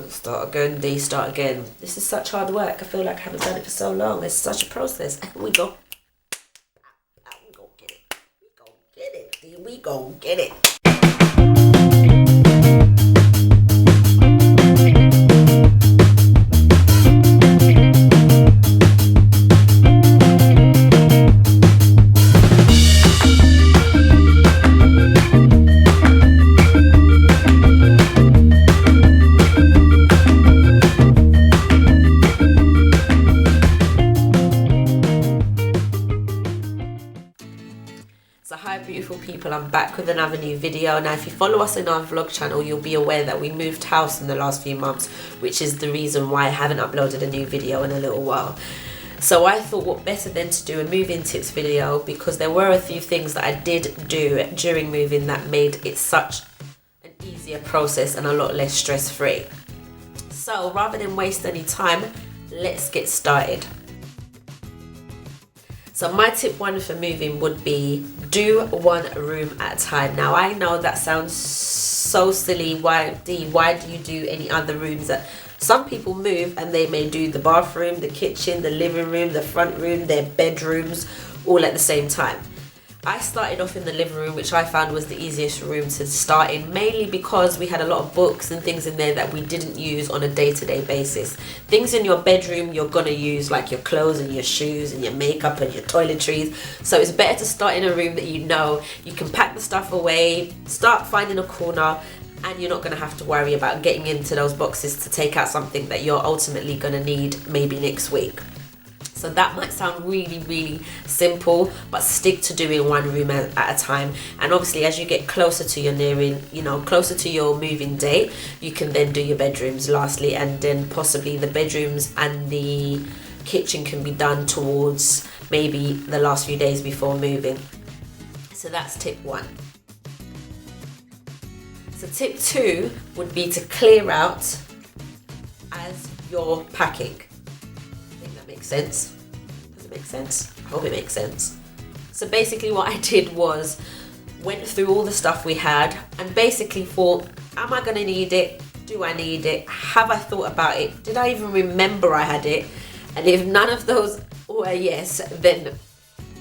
Start again, D, start again. This is such hard work. I feel like I haven't done it for so long. It's such a process. We go. We go get it. We go get it, D. We go get it. People, I'm back with another new video. Now if you follow us in our vlog channel, you'll be aware that we moved house in the last few months, which is the reason why I haven't uploaded a new video in a little while. So I thought what better than to do a moving tips video, because there were a few things that I did do during moving that made it such an easier process and a lot less stress-free. So rather than waste any time, let's get started. So my tip 1 for moving would be do one room at a time. Now I know that sounds so silly. Why do you do any other rooms? That some people move and they may do the bathroom, the kitchen, the living room, the front room, their bedrooms all at the same time. I started off in the living room, which I found was the easiest room to start in, mainly because we had a lot of books and things in there that we didn't use on a day-to-day basis. Things in your bedroom you're gonna use, like your clothes and your shoes and your makeup and your toiletries. So it's better to start in a room that you know you can pack the stuff away, start finding a corner, and you're not gonna have to worry about getting into those boxes to take out something that you're ultimately gonna need maybe next week. So that might sound really, really simple, but stick to doing one room at a time. And obviously, as you get closer to your closer to your moving date, you can then do your bedrooms lastly, and then possibly the bedrooms and the kitchen can be done towards maybe the last few days before moving. So that's tip 1. So tip 2 would be to clear out as you're packing. Makes sense? Does it make sense? I hope it makes sense. So basically what I did was went through all the stuff we had and basically thought, am I gonna need it? Do I need it? Have I thought about it? Did I even remember I had it? And if none of those were yes, then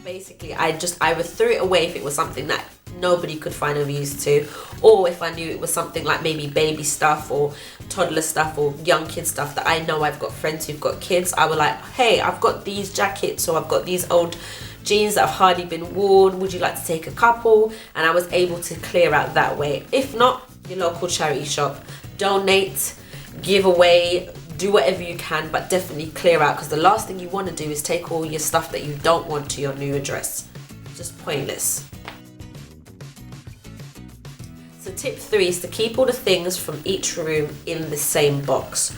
basically I just either threw it away if it was something that nobody could find a use to, or if I knew it was something like maybe baby stuff or toddler stuff or young kid stuff that I know I've got friends who've got kids, I was like, hey, I've got these jackets or I've got these old jeans that have hardly been worn, would you like to take a couple? And I was able to clear out that way. If not, your local charity shop, donate, give away, do whatever you can, but definitely clear out, because the last thing you want to do is take all your stuff that you don't want to your new address. Just pointless. So tip 3 is to keep all the things from each room in the same box.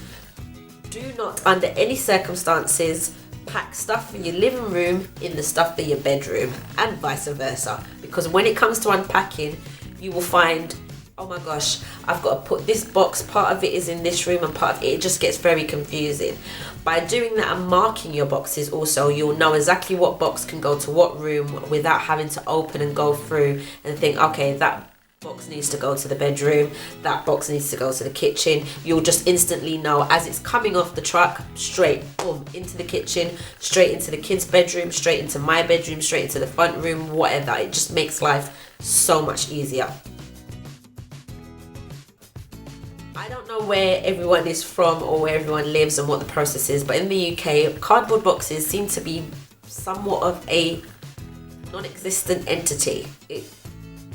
Do not under any circumstances pack stuff for your living room in the stuff for your bedroom, and vice versa, because when it comes to unpacking you will find, oh my gosh, I've got to put this box, part of it is in this room and part of it just gets very confusing. By doing that and marking your boxes also, you'll know exactly what box can go to what room without having to open and go through and think, okay, that box needs to go to the bedroom, that box needs to go to the kitchen. You'll just instantly know as it's coming off the truck, straight boom into the kitchen, straight into the kids' bedroom, straight into my bedroom, straight into the front room, whatever. It just makes life so much easier. I don't know where everyone is from or where everyone lives and what the process is, but in the UK, cardboard boxes seem to be somewhat of a non-existent entity.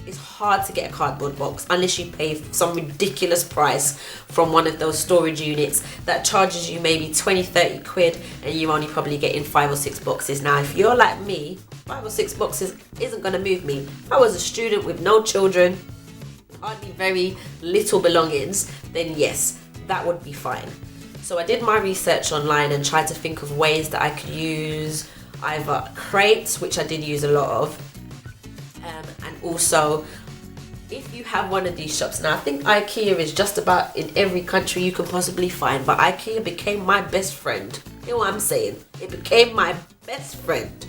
It's hard to get a cardboard box unless you pay some ridiculous price from one of those storage units that charges you maybe 20-30 quid and you're only probably getting 5 or 6 boxes. Now if you're like me, 5 or 6 boxes isn't going to move me. If I was a student with no children, hardly very little belongings, then yes, that would be fine. So I did my research online and tried to think of ways that I could use either crates, which I did use a lot of, and also if you have one of these shops. Now I think Ikea is just about in every country you can possibly find, but Ikea became my best friend. You know what I'm saying? It became my best friend.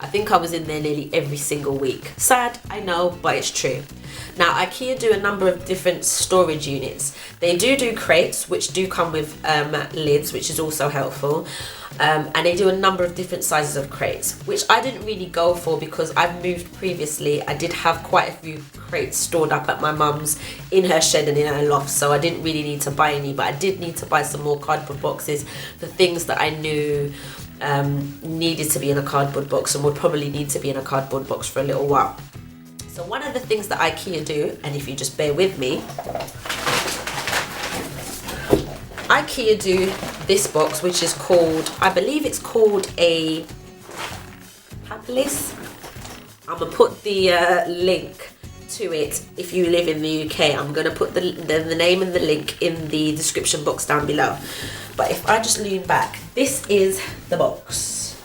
I think I was in there nearly every single week. Sad, I know, but it's true. Now, IKEA do a number of different storage units. They do crates, which do come with lids, which is also helpful. And they do a number of different sizes of crates, which I didn't really go for because I've moved previously. I did have quite a few crates stored up at my mum's in her shed and in her loft, so I didn't really need to buy any, but I did need to buy some more cardboard boxes for things that I knew needed to be in a cardboard box and would probably need to be in a cardboard box for a little while. So one of the things that IKEA do, and if you just bear with me, IKEA do this box, which is called, I believe it's called a Papelis. I'm gonna put the link to it if you live in the UK. I'm gonna put the name and the link in the description box down below. But if I just lean back, this is the box.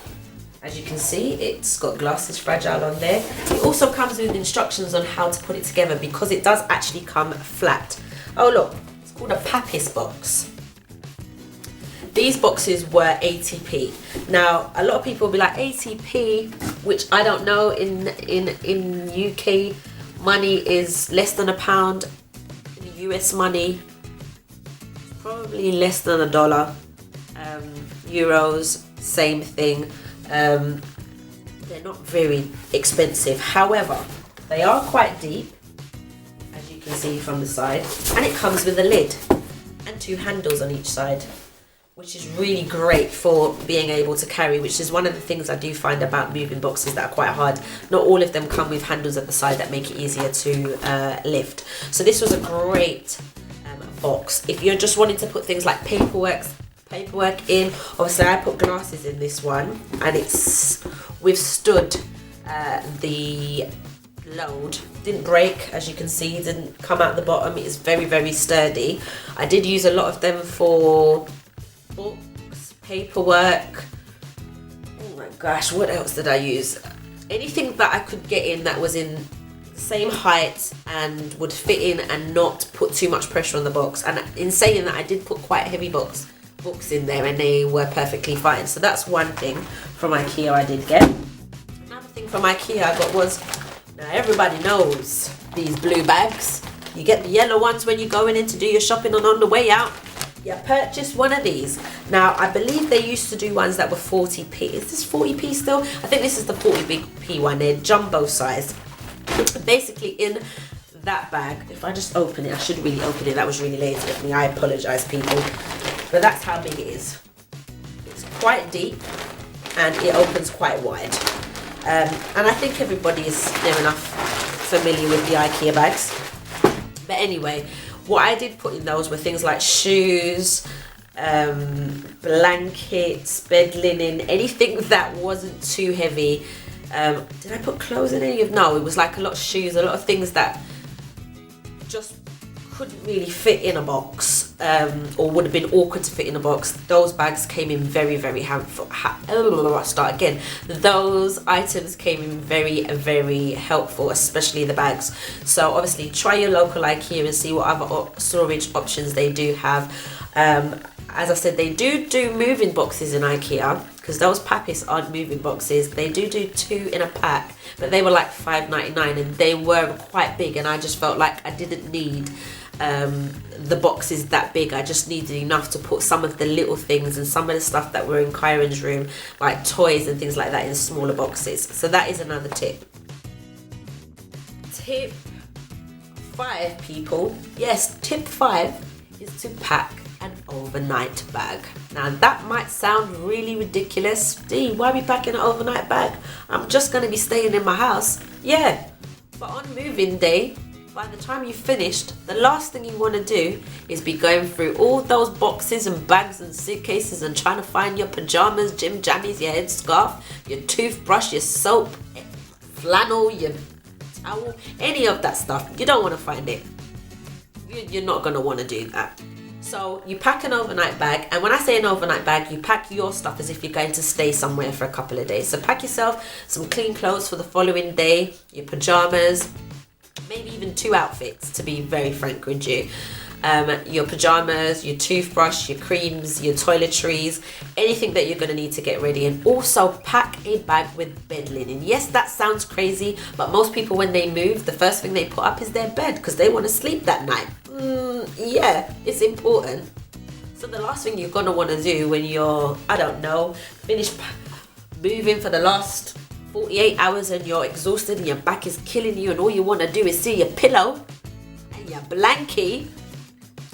As you can see, it's got glasses fragile on there. It also comes with instructions on how to put it together because it does actually come flat. Oh look, it's called a Papis box. These boxes were 80p. Now, a lot of people will be like, 80p, which I don't know, in UK money is less than £1. In US money, probably less than $1. Euros, same thing. They're not very expensive. However, they are quite deep, as you can see from the side. And it comes with a lid and 2 handles on each side, which is really great for being able to carry, which is one of the things I do find about moving boxes that are quite hard. Not all of them come with handles at the side that make it easier to lift. So this was a great box. If you're just wanting to put things like paperwork in, obviously I put glasses in this one and it's withstood the load. Didn't break, as you can see, didn't come out the bottom. It is very, very sturdy. I did use a lot of them for books, paperwork. Oh my gosh, what else did I use? Anything that I could get in that was in the same height and would fit in and not put too much pressure on the box. And in saying that, I did put quite heavy books in there and they were perfectly fine. So that's one thing from IKEA I did get. Another thing from IKEA I got was, now everybody knows these blue bags. You get the yellow ones when you're going in to do your shopping, and on the way out you purchase one of these. Now I believe they used to do ones that were 40p. Is this 40p still? I think this is the 40p one. They're jumbo size. Basically in that bag, if I just open it, I should really open it, that was really lazy of me, I apologize people, but that's how big it is. It's quite deep and it opens quite wide, and I think everybody is near enough familiar with the IKEA bags. But anyway, what I did put in those were things like shoes, blankets, bed linen, anything that wasn't too heavy. Did I put clothes in any of? No, it was like a lot of shoes, a lot of things that just couldn't really fit in a box, or would have been awkward to fit in a box. Those bags came in very, very helpful. Those items came in very, very helpful, especially the bags. So obviously try your local IKEA and see what other storage options they do have. As I said, they do moving boxes in IKEA, because those Papis aren't moving boxes. They do 2 in a pack, but they were like $5.99 and they were quite big, and I just felt like I didn't need the boxes that big. I just needed enough to put some of the little things and some of the stuff that were in Kyron's room, like toys and things like that, in smaller boxes. So that is another tip. Tip 5, people. Yes, tip 5 is to pack an overnight bag. Now that might sound really ridiculous. Dee, why are we packing an overnight bag? I'm just going to be staying in my house. Yeah, but on moving day, by the time you've finished, the last thing you want to do is be going through all those boxes and bags and suitcases and trying to find your pajamas, gym jammies, your headscarf, your toothbrush, your soap, flannel, your towel, any of that stuff. You don't want to find it. You're not going to want to do that. So you pack an overnight bag, and when I say an overnight bag, you pack your stuff as if you're going to stay somewhere for a couple of days. So pack yourself some clean clothes for the following day, your pajamas, maybe even 2 outfits, to be very frank with you. your pajamas, your toothbrush, your creams, your toiletries, anything that you're going to need to get ready. And also pack a bag with bed linen. Yes, that sounds crazy, but most people when they move, the first thing they put up is their bed because they want to sleep that night. Yeah, it's important. So the last thing you're going to want to do when you're, I don't know, finished moving for the last 48 hours and you're exhausted and your back is killing you and all you want to do is see your pillow and your blankie,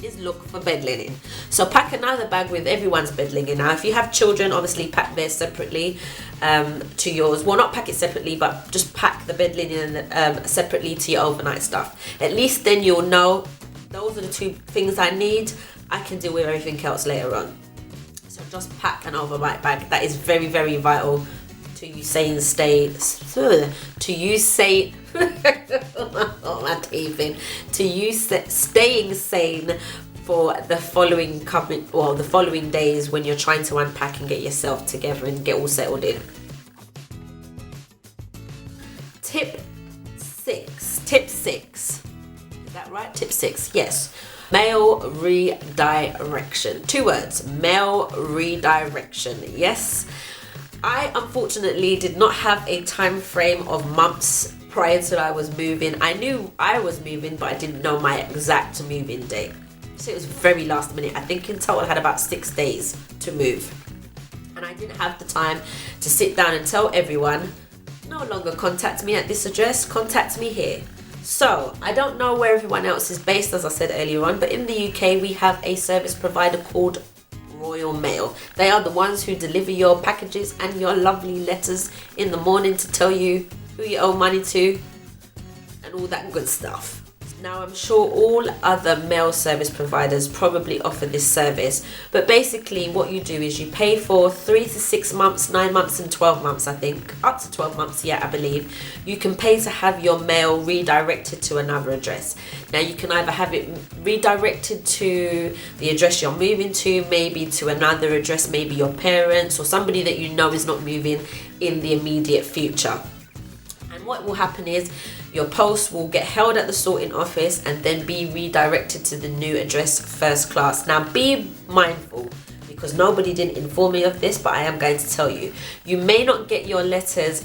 is look for bed linen. So pack another bag with everyone's bed linen. Now if you have children, obviously pack theirs separately to yours. Well, not pack it separately, but just pack the bed linen separately to your overnight stuff. At least then you'll know those are the two things I need. I can deal with everything else later on. So just pack an overnight bag. That is very, very vital to you staying sane for the following days when you're trying to unpack and get yourself together and get all settled in. Tip 6. Is that right? Tip 6, yes. Mail redirection. 2 words. Mail redirection. Yes. I unfortunately did not have a time frame of months prior to I was moving. I knew I was moving, but I didn't know my exact moving date. So it was very last minute. I think in total I had about 6 days to move. And I didn't have the time to sit down and tell everyone, no longer contact me at this address, contact me here. So I don't know where everyone else is based, as I said earlier on, but in the UK we have a service provider called Royal Mail. They are the ones who deliver your packages and your lovely letters in the morning to tell you who you owe money to and all that good stuff. Now I'm sure all other mail service providers probably offer this service, but basically what you do is you pay for 3 to 6 months, 9 months and 12 months, I think, up to 12 months, yeah, I believe. You can pay to have your mail redirected to another address. Now you can either have it redirected to the address you're moving to, maybe to another address, maybe your parents or somebody that you know is not moving in the immediate future. And what will happen is your post will get held at the sorting office and then be redirected to the new address first class. Now be mindful, because nobody didn't inform me of this, but I am going to tell you. You may not get your letters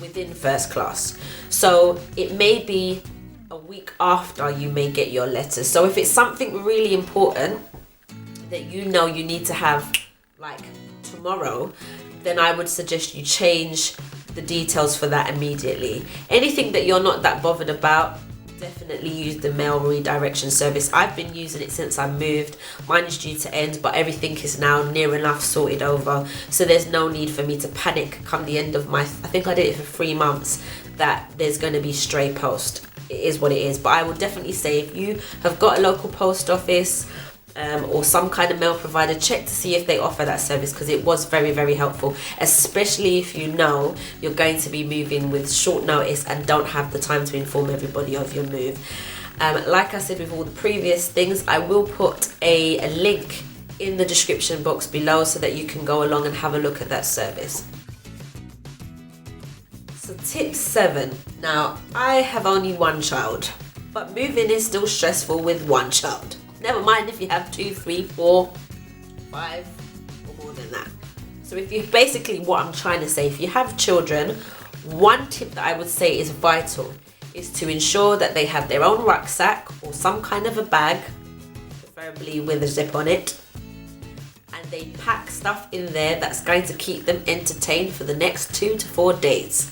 within first class. So it may be a week after you may get your letters. So if it's something really important that you know you need to have like tomorrow, then I would suggest you change the details for that immediately. Anything that you're not that bothered about, definitely use the mail redirection service. I've been using it since I moved. Mine is due to end, but everything is now near enough sorted over, so there's no need for me to panic come the end of my, I think I did it for 3 months, that there's going to be stray post. It is what it is. But I would definitely say if you have got a local post office or some kind of mail provider, check to see if they offer that service, because it was very, very helpful, especially if you know you're going to be moving with short notice and don't have the time to inform everybody of your move. Like I said with all the previous things, I will put a link in the description box below so that you can go along and have a look at that service. So tip 7. Now, I have only 1 child, but moving is still stressful with 1 child. Never mind if you have 2, 3, 4, 5 or more than that. So if you basically, what I'm trying to say, if you have children, one tip that I would say is vital is to ensure that they have their own rucksack or some kind of a bag, preferably with a zip on it, and they pack stuff in there that's going to keep them entertained for the next 2 to 4 days.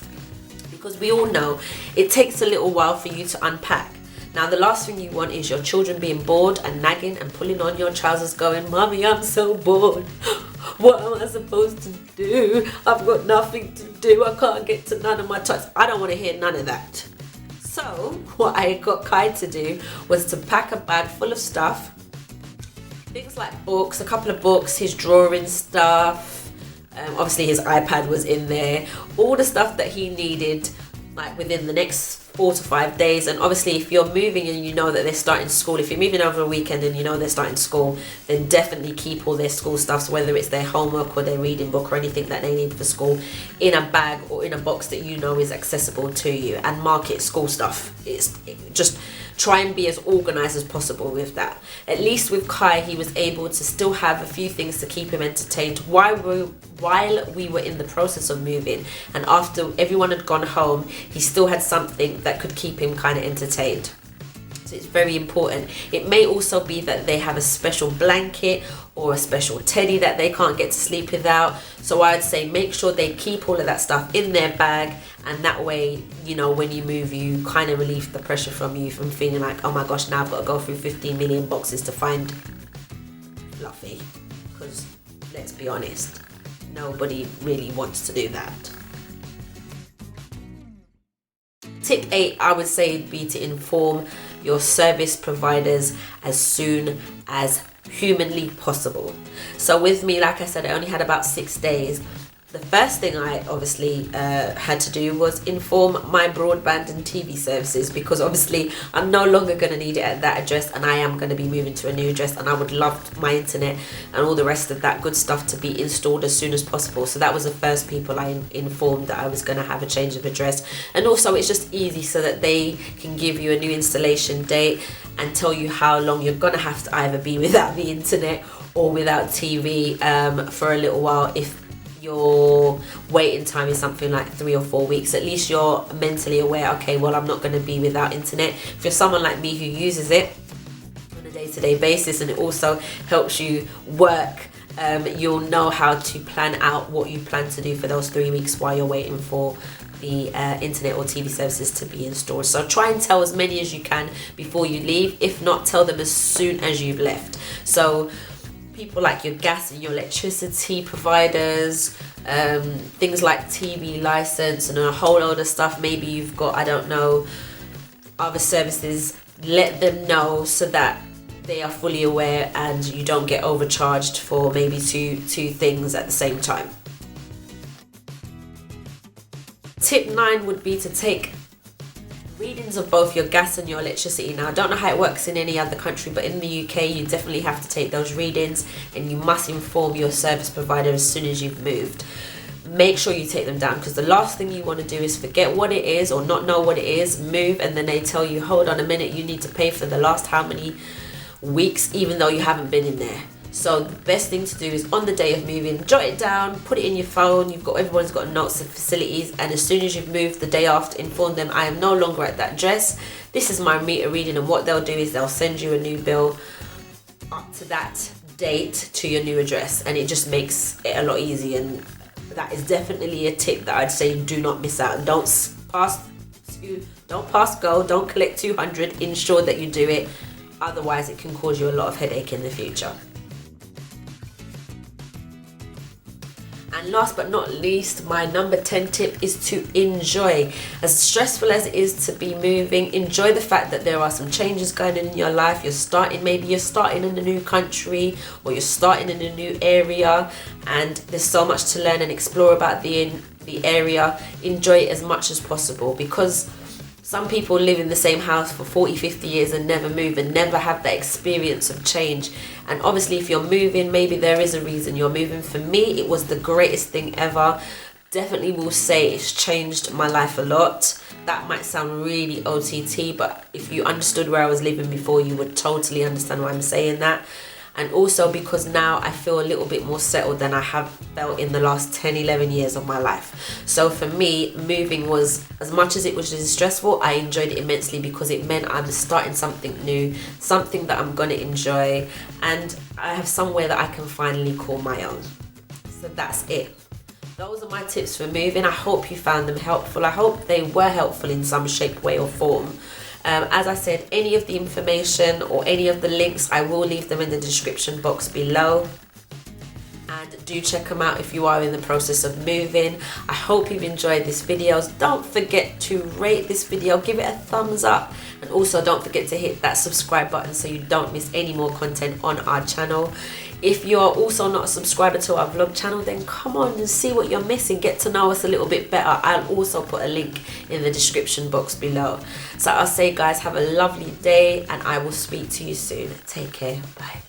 Because we all know it takes a little while for you to unpack. Now, the last thing you want is your children being bored and nagging and pulling on your trousers going, "Mommy, I'm so bored. What am I supposed to do? I've got nothing to do. I can't get to none of my toys." I don't want to hear none of that. So what I got Kai to do was to pack a bag full of stuff. Things like books, a couple of books, his drawing stuff. Obviously his iPad was in there. All the stuff that he needed, like within the next 4 to 5 days. And obviously if you're moving and you know that they're starting school, if you're moving over a weekend and you know they're starting school, then definitely keep all their school stuff, whether it's their homework or their reading book or anything that they need for school, in a bag or in a box that you know is accessible to you, and mark it school stuff. Just try and be as organized as possible with that. At least with Kai, he was able to still have a few things to keep him entertained while we were in the process of moving, and after everyone had gone home, he still had something that could keep him kind of entertained. So it's very important. It may also be that they have a special blanket or a special teddy that they can't get to sleep without. So I'd say make sure they keep all of that stuff in their bag, and that way, you know, when you move, you kind of relieve the pressure from you from feeling like, oh my gosh, now I've got to go through 15 million boxes to find Fluffy. Because let's be honest, nobody really wants to do that. Tip 8, I would say, would be to inform your service providers as soon as humanly possible. So with me, like I said, I only had about 6 days. The first thing I obviously had to do was inform my broadband and TV services, because obviously I'm no longer going to need it at that address, and I am going to be moving to a new address, and I would love my internet and all the rest of that good stuff to be installed as soon as possible. So that was the first people I informed, that I was going to have a change of address. And also it's just easy so that they can give you a new installation date and tell you how long you're going to have to either be without the internet or without TV for a little while. If your waiting time is something like 3 or 4 weeks, at least you're mentally aware, okay, well, I'm not going to be without internet. If you're someone like me who uses it on a day-to-day basis, and it also helps you work, you'll know how to plan out what you plan to do for those 3 weeks while you're waiting for the internet or TV services to be installed. So try and tell as many as you can before you leave. If not, tell them as soon as you've left. So people like your gas and your electricity providers, things like TV license and a whole load of stuff. Maybe you've got, I don't know, other services. Let them know so that they are fully aware and you don't get overcharged for maybe two things at the same time. Tip 9 would be to take readings of both your gas and your electricity. Now, I don't know how it works in any other country, but in the UK you definitely have to take those readings, and you must inform your service provider as soon as you've moved. Make sure you take them down, because the last thing you want to do is forget what it is or not know what it is, move, and then they tell you, hold on a minute, you need to pay for the last how many weeks, even though you haven't been in there. So the best thing to do is on the day of moving, jot it down, put it in your phone. Everyone's got notes and facilities, and as soon as you've moved the day after, inform them, I am no longer at that address. This is my meter reading, and what they'll do is they'll send you a new bill up to that date to your new address, and it just makes it a lot easier. And that is definitely a tip that I'd say do not miss out. Don't pass go, don't collect 200, ensure that you do it, otherwise it can cause you a lot of headache in the future. And last but not least, my number 10 tip is to enjoy. As stressful as it is to be moving, enjoy the fact that there are some changes going on in your life. Maybe you're starting in a new country, or you're starting in a new area, and there's so much to learn and explore about the area. Enjoy it as much as possible, because some people live in the same house for 40, 50 years and never move and never have that experience of change. And obviously if you're moving, maybe there is a reason you're moving. For me, it was the greatest thing ever. Definitely will say it's changed my life a lot. That might sound really OTT, but if you understood where I was living before, you would totally understand why I'm saying that. And also because now I feel a little bit more settled than I have felt in the last 10, 11 years of my life. So for me, moving was, as much as it was just stressful, I enjoyed it immensely, because it meant I'm starting something new, something that I'm going to enjoy, and I have somewhere that I can finally call my own. So that's it. Those are my tips for moving. I hope you found them helpful. I hope they were helpful in some shape, way or form. As I said, any of the information or any of the links, I will leave them in the description box below. And do check them out if you are in the process of moving. I hope you've enjoyed this video. Don't forget to rate this video, give it a thumbs up, And also don't forget to hit that subscribe button so you don't miss any more content on our channel. If you're also not a subscriber to our vlog channel, then come on and see what you're missing. Get to know us a little bit better. I'll also put a link in the description box below. So I'll say, guys, have a lovely day and I will speak to you soon. Take care. Bye.